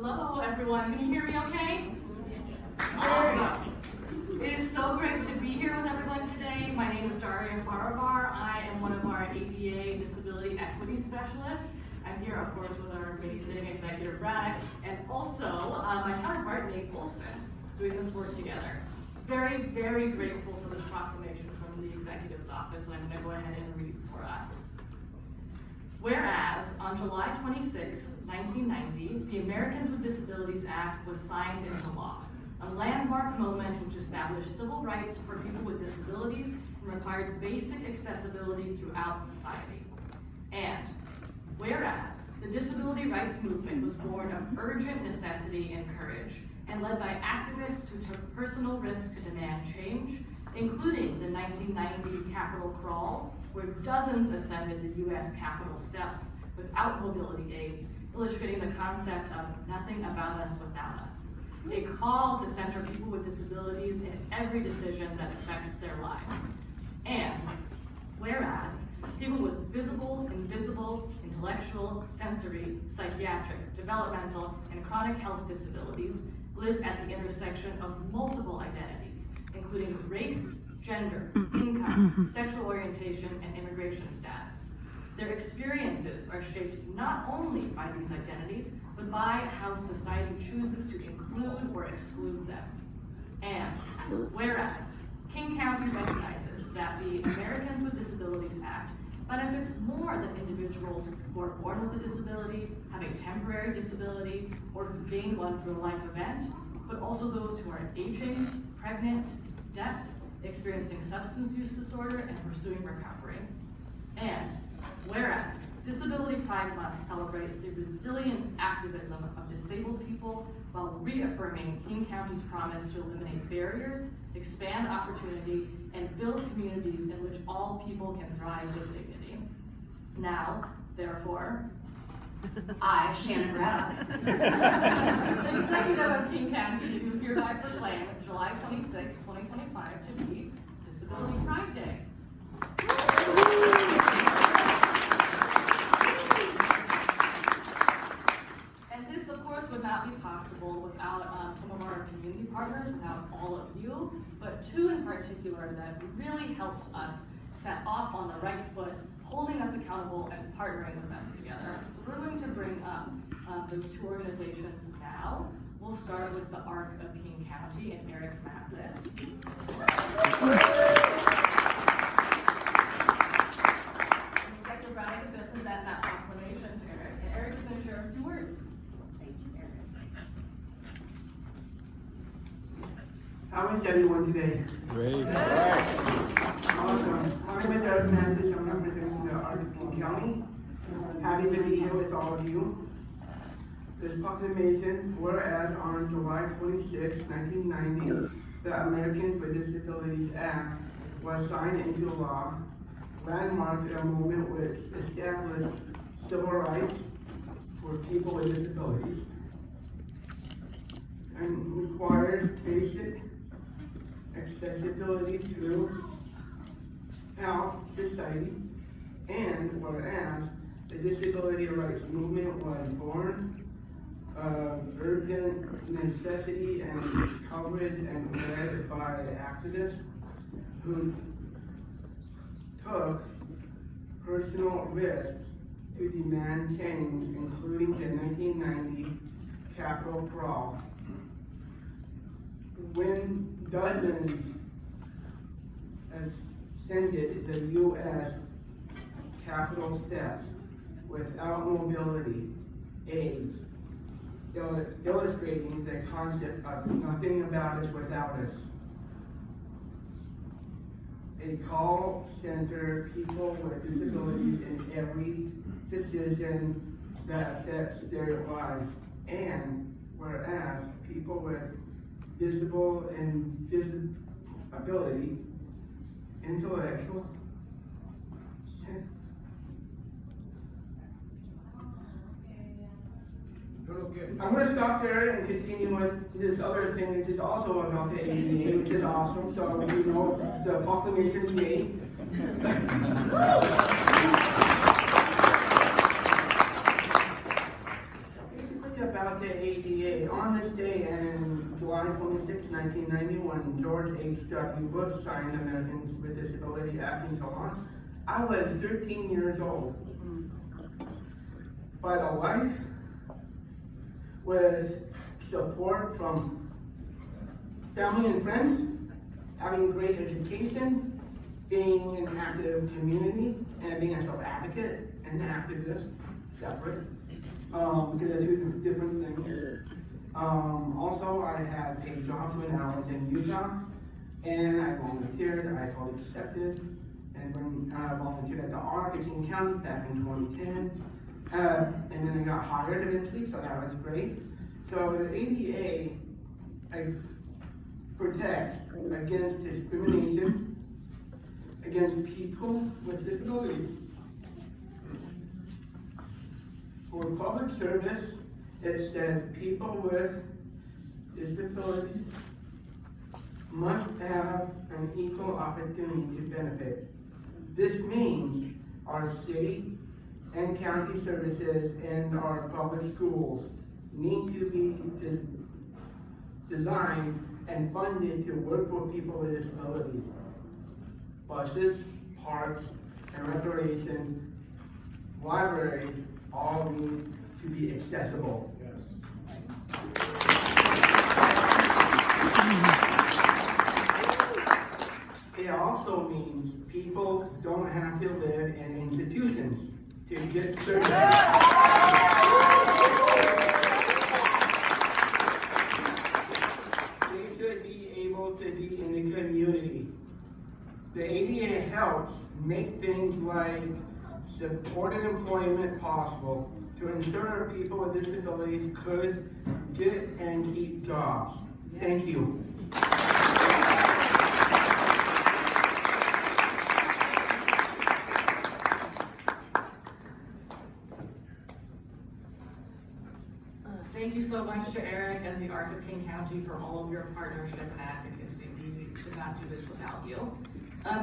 Hello everyone, can you hear me okay? Awesome. It is so great to be here with everyone today. My name is Daria Faravar. I am one of our ADA Disability Equity Specialists. I'm here, of course, with our amazing Executive Braddock and also my counterpart, Nate Olson, doing this work together. Very, very grateful for this proclamation from the Executive's Office, and I'm going to go ahead and read for us. Whereas, on July 26, 1990, the Americans with Disabilities Act was signed into law, a landmark moment which established civil rights for people with disabilities and required basic accessibility throughout society. And whereas, the disability rights movement was born of urgent necessity and courage, and led by activists who took personal risk to demand change, including the 1990 Capitol Crawl, where dozens ascended the U.S. Capitol steps without mobility aids, illustrating the concept of nothing about us without us. A call to center people with disabilities in every decision that affects their lives. And whereas people with visible, invisible, intellectual, sensory, psychiatric, developmental, and chronic health disabilities live at the intersection of multiple identities, including race, gender, income, sexual orientation, and immigration status. Their experiences are shaped not only by these identities, but by how society chooses to include or exclude them. And whereas King County recognizes that the Americans with Disabilities Act benefits more than individuals who are born with a disability, have a temporary disability, or who gain one through a life event, but also those who are aging, pregnant, deaf, experiencing substance use disorder, and pursuing recovery. And whereas Disability Pride Month celebrates the resilience activism of disabled people while reaffirming King County's promise to eliminate barriers, expand opportunity, and build communities in which all people can thrive with dignity. Now, therefore, I, Shannon Braddock, the Executive of King County, do hereby proclaim July 26, 2025 to be Disability Pride Day. And this, of course, would not be possible without some of our community partners, without all of you, but two in particular that really helped us set off on the right foot, holding us accountable and partnering with us together. So we're going to bring up those two organizations now. We'll start with the ARC of King County and Eric Mathis. Executive Braddock is going to present that proclamation to Eric, and Eric is going to share a few words. thank you, Eric. How is everyone today? Great. Awesome. My name is Eric Mathis. I'm representing the ARC of King County. Happy to be here with all of you. This proclamation, whereas on July 26, 1990, the Americans with Disabilities Act was signed into law, landmarked a moment which established civil rights for people with disabilities, and required basic accessibility throughout society. And whereas the disability rights movement was born of urgent necessity and coverage and led by activists who took personal risks to demand change, including the 1990 Capitol Crawl. When dozens ascended the U.S. Capitol steps without mobility aids, illustrating the concept of nothing about us without us. A call center people with disabilities in every decision that affects their lives. And whereas people with visible and disability, intellectual, I'm going to stop there and continue with this other thing, which is also about the ADA, which is awesome. So we know the proclamation made. Basically about the the ADA. On this day, in July 26, 1991, George H.W. Bush signed the Americans with Disabilities Act into law. I was 13 years old. But a life with support from family and friends, having great education, being in an active community, and being a self-advocate and an activist, separate, because they're two different things. Also, I had paid jobs when I was in Utah, and I volunteered, I felt accepted, and when I volunteered at the ARC in King County back in 2010, and then I got hired eventually, so that was great. So the ADA protects against discrimination against people with disabilities. For public service, it says people with disabilities must have an equal opportunity to benefit. This means our city and county services and our public schools need to be designed and funded to work for people with disabilities. Buses, parks, and recreation, libraries all need to be accessible. It also means people don't have to live in institutions to get services. They should be able to be in the community. The ADA helps make things like supported employment possible to ensure people with disabilities could get and keep jobs. Thank you. Thank you so much to Eric and the ARC of King County for all of your partnership and advocacy. We could not do this without you.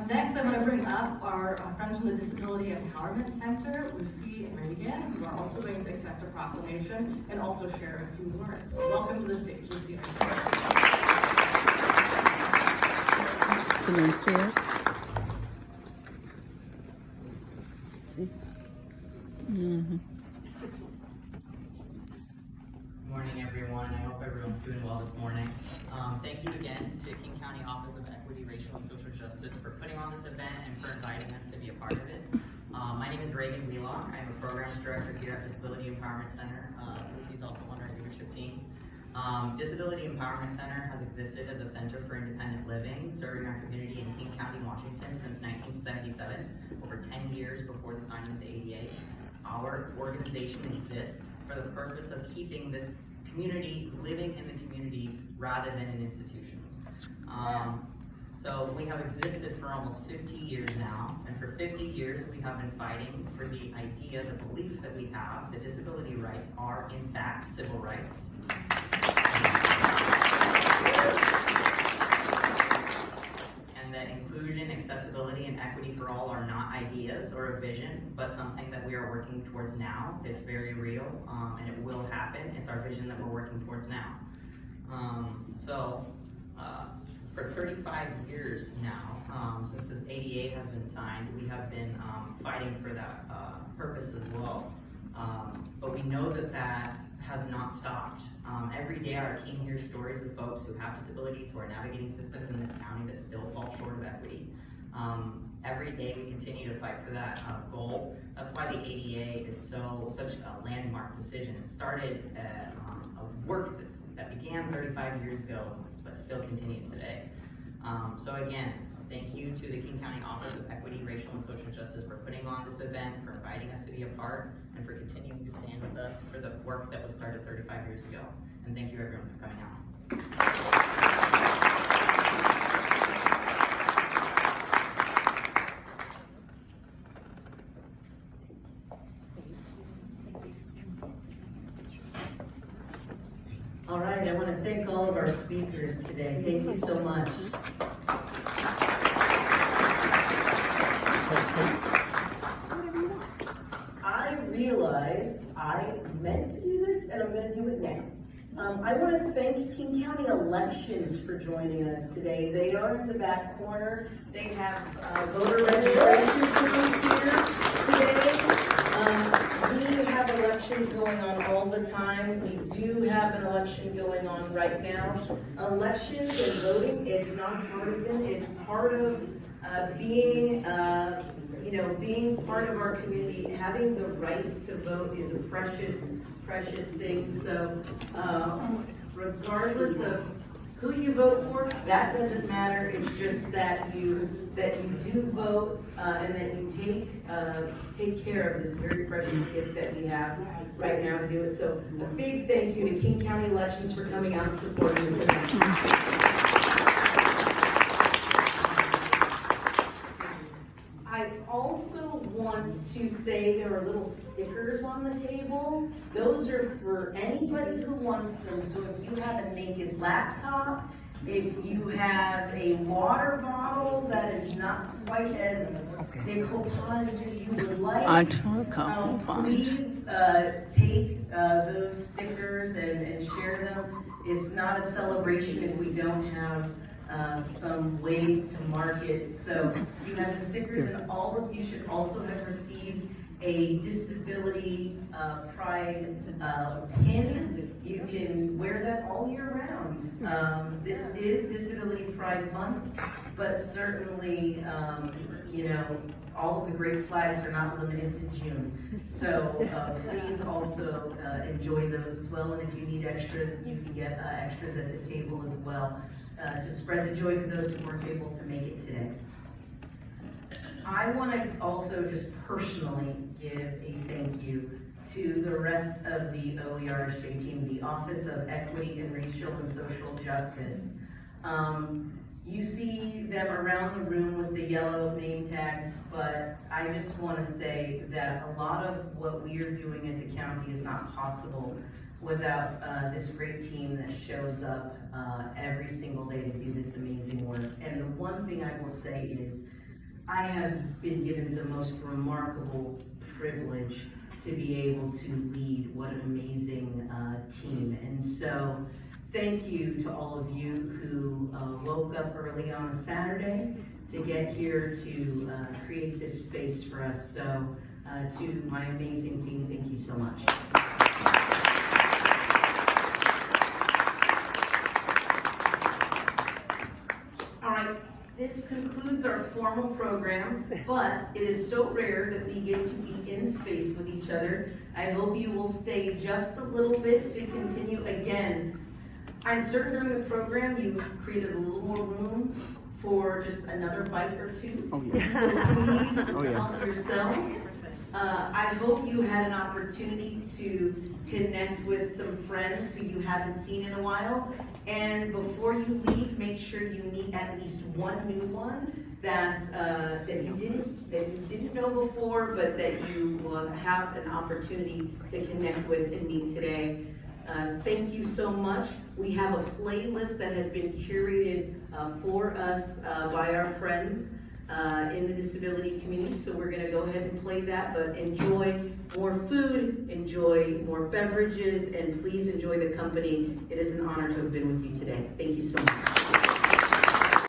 Next, I'm going to bring up our friends from the Disability Empowerment Center, Lucy and Reagan, who are also going to accept a proclamation and also share a few words. So welcome to the stage, Lucy and Reagan. Can you see it? Mm-hmm. Good morning, everyone. I hope everyone's doing well this morning. Thank you again to King County Office of Equity, Racial, and Social Justice for putting on this event and for inviting us to be a part of it. My name is Reagan Wheelock. I'm a programs director here at Disability Empowerment Center. Lucy's also on our leadership team. Disability Empowerment Center has existed as a center for independent living, serving our community in King County, Washington since 1977, over 10 years before the signing of the ADA. Our organization exists for the purpose of keeping this community living in the community rather than in institutions. So we have existed for almost 50 years now, and for 50 years we have been fighting for the idea, the belief that we have that disability rights are in fact civil rights. And that inclusion, accessibility, and equity for all are not ideas or a vision, but something that we are working towards now. It's very real, and it will happen. It's our vision that we're working towards now. For 35 years now, since the ADA has been signed, we have been fighting for that purpose as well. But we know that that has not stopped. Every day our team hears stories of folks who have disabilities, who are navigating systems in this county that still fall short of equity. Every day we continue to fight for that goal. That's why the ADA is such a landmark decision. It started a work that began 35 years ago, but still continues today. So again, thank you to the King County Office of Equity, Racial, and Social Justice for putting on this event, for inviting us to be a part, and for continuing to stand with us for the work that was started 35 years ago. And thank you everyone for coming out. All right, I want to thank all of our speakers today. Thank you so much. I realized I meant to do this, and I'm going to do it now. I want to thank King County Elections for joining us today. They are in the back corner. They have voter registration forms here today. We have elections going on all the time. We do have an election going on right now. Elections and voting, it's not partisan. It's part of being part of our community. Having the right to vote is a precious thing. So regardless of who you vote for, that doesn't matter. It's just that you do vote and that you take care of this very precious gift that we have right now to do it. So a big thank you to King County Elections for coming out and supporting this event. I also want to say there are little stickers on the table. Those are for anybody who wants them. So if you have a naked laptop, if you have a water bottle that is not quite as decoupage as you would like, please take those stickers and share them. It's not a celebration if we don't have some ways to mark it. So you have the stickers, and all of you should also have received a Disability Pride pin. You can wear that all year round. This is Disability Pride Month, but certainly, all of the great flags are not limited to June. So please also enjoy those as well. And if you need extras, you can get extras at the table as well to spread the joy to those who weren't able to make it today. I want to also just personally give a thank you to the rest of the OERSJ team, the Office of Equity and Racial and Social Justice. You see them around the room with the yellow name tags, but I just want to say that a lot of what we are doing at the county is not possible without this great team that shows up every single day to do this amazing work. And the one thing I will say is, I have been given the most remarkable privilege to be able to lead what an amazing team. And so thank you to all of you who woke up early on a Saturday to get here to create this space for us. So to my amazing team, thank you so much. All right. This concludes our formal program, but it is so rare that we get to be in space with each other. I hope you will stay just a little bit to continue. Again, I'm certain during the program you created a little more room for just another bite or two. Oh, yeah. So please Oh, yeah. help yourselves. I hope you had an opportunity to connect with some friends who you haven't seen in a while. And before you leave, make sure you meet at least one new one that you didn't know before, but that you will have an opportunity to connect with and meet today. Thank you so much. We have a playlist that has been curated for us by our friends in the disability community, so we're going to go ahead and play that, but enjoy more food, enjoy more beverages, and please enjoy the company. It is an honor to have been with you today. Thank you so much.